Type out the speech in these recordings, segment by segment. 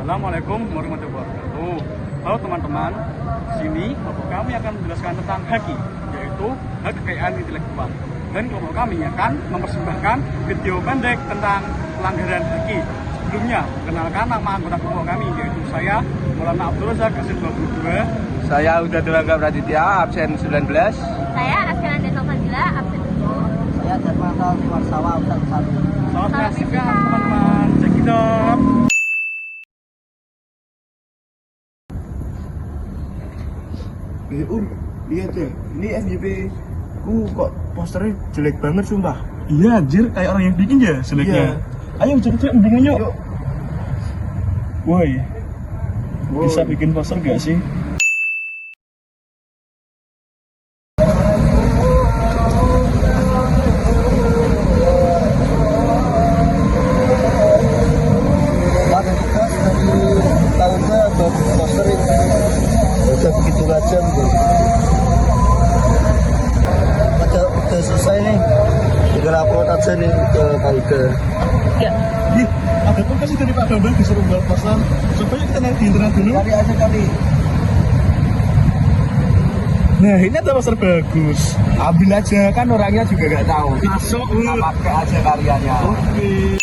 Assalamualaikum warahmatullahi wabarakatuh. Halo teman-teman, di sini kelompok kami akan menjelaskan tentang HAKI, yaitu hak kekayaan intelektual. Dan kelompok kami akan mempersembahkan video pendek tentang pelanggaran HAKI. Sebelumnya, kenalkan nama anggota kelompok kami, yaitu saya, Maulana Abdul Razak, kelas 22. Saya Uda Dulaga Praditya, absen 19. Saya Askara Desa Fadila, absen 10. Saya Darmanto Warsawa, absen 1. Selamat menyaksikan teman-teman, cekidot. Lihat deh, ini FYP ku kok posternya jelek banget sumpah. Iya anjir, kayak orang yang bikin ya jeleknya. Ayo cek mendingan yuk. Woi, bisa bikin poster gak sih? Tahunnya buat poster ini udah begitu aja gitu. Udah selesai nih, tinggal upload aja nih ke Kaiga. Ya, ada pun kasih dari Pak Bambang disuruh buat poster supaya kita naik di internet dulu. Cari aja kali. Nah ini ada poster bagus. Ambil aja, kan orangnya juga gak tahu. Masuk, Pakai aja karyanya. Oke.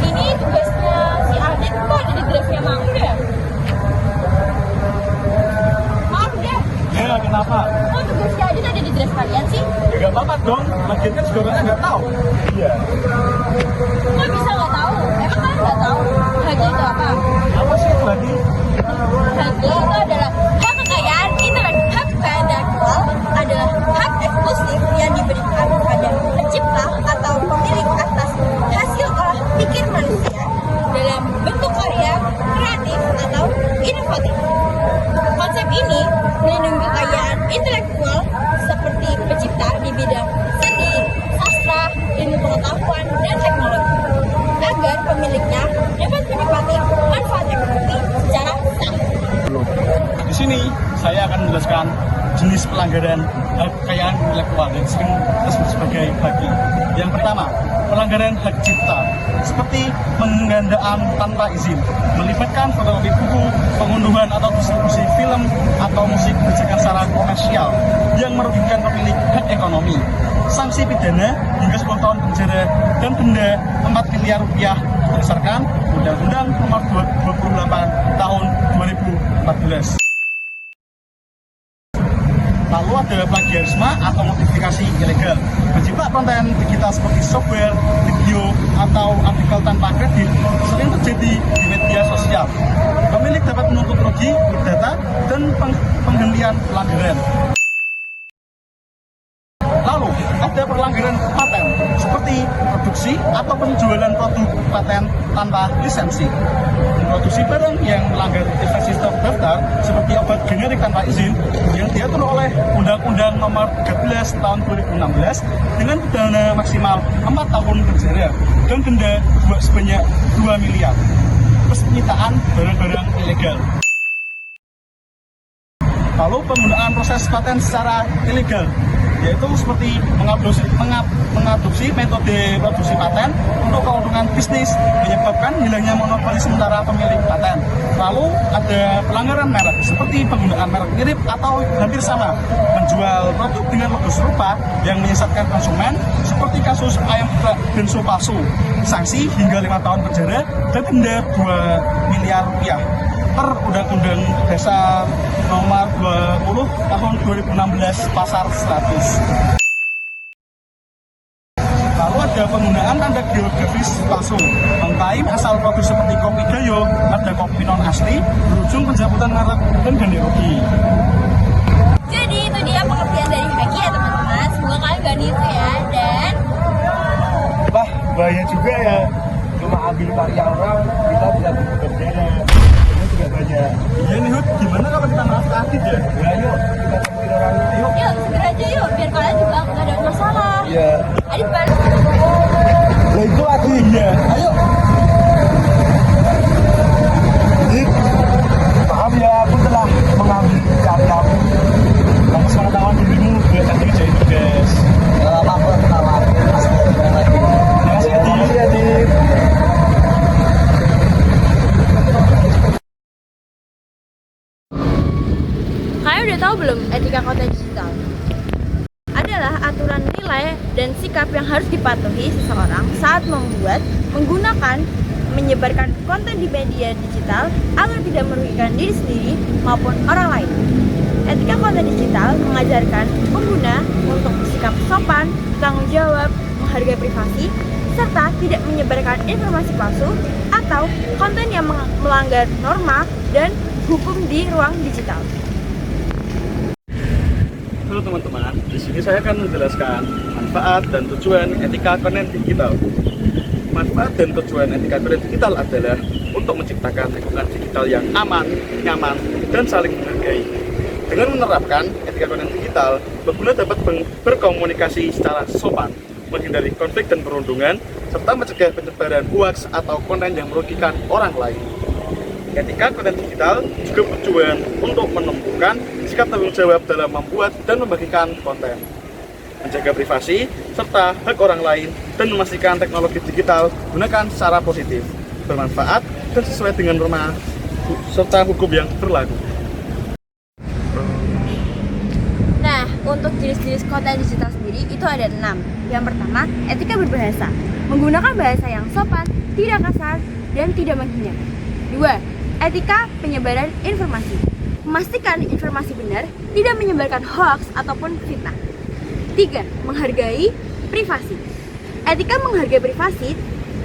Ini tugasnya si Adit kok jadi draftnya Mang deh? Maaf deh, Ya kenapa? kok tugas si Adit ada di draft kalian sih? Ya gak apa-apa dong. Lagian kan juga orangnya gak tahu. Iya. Kok bisa nggak tahu? Emang kalian nggak tahu? Haki itu apa? Apa sih itu lagi? Haki itu adalah hak kekayaan intelektual adalah hak eksklusif yang diberikan kepada pencipta atau pemilik atas hasil olah pikir manusia dalam bentuk karya kreatif atau inovatif. Konsep ini melindungi kekayaan intelektual seperti pencipta di bidang seni, sastra, ilmu pengetahuan, dan teknologi agar pemiliknya dapat menikmati manfaat ekonomi secara sah. Di sini saya akan menjelaskan jenis pelanggaran hak kekayaan intelektual yang sering disebut sebagai HAKI. Yang pertama, pelanggaran hak cipta seperti penggandaan tanpa izin, melibatkan fotokopi buku, pengunduhan atau distribusi film atau musik berdasarkan secara komersial yang merugikan pemilik hak ekonomi. Sanksi pidana hingga 10 tahun penjara dan denda 4 miliar rupiah berdasarkan Undang-Undang Nomor 28 Tahun 2014. Lalu ada plagiarisme atau modifikasi ilegal. Mencipta konten digital seperti software, video, atau artikel tanpa kredit sering terjadi di media sosial. Pemilik dapat menuntut rugi, data, dan penghentian pelanggaran. Lalu ada pelanggaran paten seperti produksi atau penjualan produk paten tanpa lisensi. Produksi barang yang melanggar investasi terdaftar seperti obat generik tanpa izin yang diatur oleh Undang-Undang Nomor 13 Tahun 2016 dengan pidana maksimal 4 tahun penjara dan denda sebanyak 2 miliar. Terus penyitaan barang-barang ilegal. Lalu penggunaan proses paten secara ilegal, yaitu seperti mengadopsi metode produksi paten untuk keuntungan bisnis menyebabkan hilangnya monopoli sementara pemilik paten. Lalu ada pelanggaran merek seperti penggunaan merek mirip atau hampir sama, menjual produk dengan logo serupa yang menyesatkan konsumen seperti kasus ayam geprek bensu palsu, sanksi hingga 5 tahun penjara dan denda 2 miliar rupiah per Undang-Undang Dasar Nomor 20 Tahun 2016 Pasal 100. Lalu ada penggunaan tanda geografis palsu, mengklaim asal produk seperti kopi gayo, ada kopi non asli, berujung pencabutan merek dan ganti rugi. Jadi itu dia pengertian dari HAKI ya teman-teman. Semoga kalian gak niru ya. Dan Wah, bahaya juga ya. Cuma ambil karya orang, kita bisa bekerja. Ini juga banyak. Iya nih Hud, gimana kalau kita maafkan Adit ya? Ya yuk, kita temuin orangnya. Yuk. yuk segera aja yuk biar kalian juga gak ada masalah. Iya. Adit balik. Lah itu lagi. Iya. Ayo. Dik, maaf ya, aku telah mengambil karyamu. Kamu semangat awan dirimu buat nanti kerjain tugas. Apa-apa, kenapa? Terima kasih Adit. dipatuhi seseorang saat membuat, menggunakan, menyebarkan konten di media digital agar tidak merugikan diri sendiri maupun orang lain. Etika konten digital mengajarkan pengguna untuk bersikap sopan, bertanggung jawab, menghargai privasi, serta tidak menyebarkan informasi palsu atau konten yang melanggar norma dan hukum di ruang digital. Halo teman-teman, di sini saya akan menjelaskan manfaat dan tujuan etika konten digital. Manfaat dan tujuan etika konten digital adalah untuk menciptakan lingkungan digital yang aman, nyaman, dan saling menghargai. Dengan menerapkan etika konten digital, pengguna dapat berkomunikasi secara sopan, menghindari konflik dan perundungan, serta mencegah penyebaran hoaks atau konten yang merugikan orang lain. Etika konten digital juga bertujuan untuk menumbuhkan sikap tanggung jawab dalam membuat dan membagikan konten, menjaga privasi serta hak orang lain, dan memastikan teknologi digital digunakan secara positif, bermanfaat, dan sesuai dengan norma serta hukum yang berlaku. Nah, untuk jenis-jenis konten digital sendiri itu ada 6. Yang pertama, etika berbahasa, menggunakan bahasa yang sopan, tidak kasar, dan tidak menghina. 2. Etika penyebaran informasi, memastikan informasi benar, tidak menyebarkan hoaks ataupun fitnah. 3. Menghargai privasi, etika menghargai privasi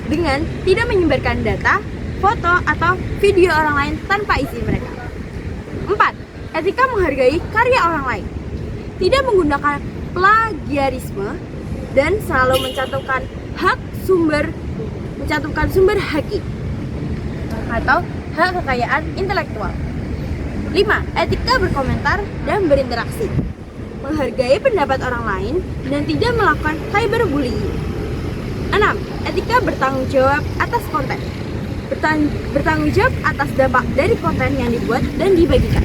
dengan tidak menyebarkan data, foto, atau video orang lain tanpa izin mereka. 4. Etika menghargai karya orang lain, tidak menggunakan plagiarisme dan selalu mencantumkan sumber haki atau hak kekayaan intelektual. 5. Etika berkomentar dan berinteraksi, menghargai pendapat orang lain dan tidak melakukan cyberbullying. 6. Etika bertanggung jawab atas konten, bertanggung jawab atas dampak dari konten yang dibuat dan dibagikan.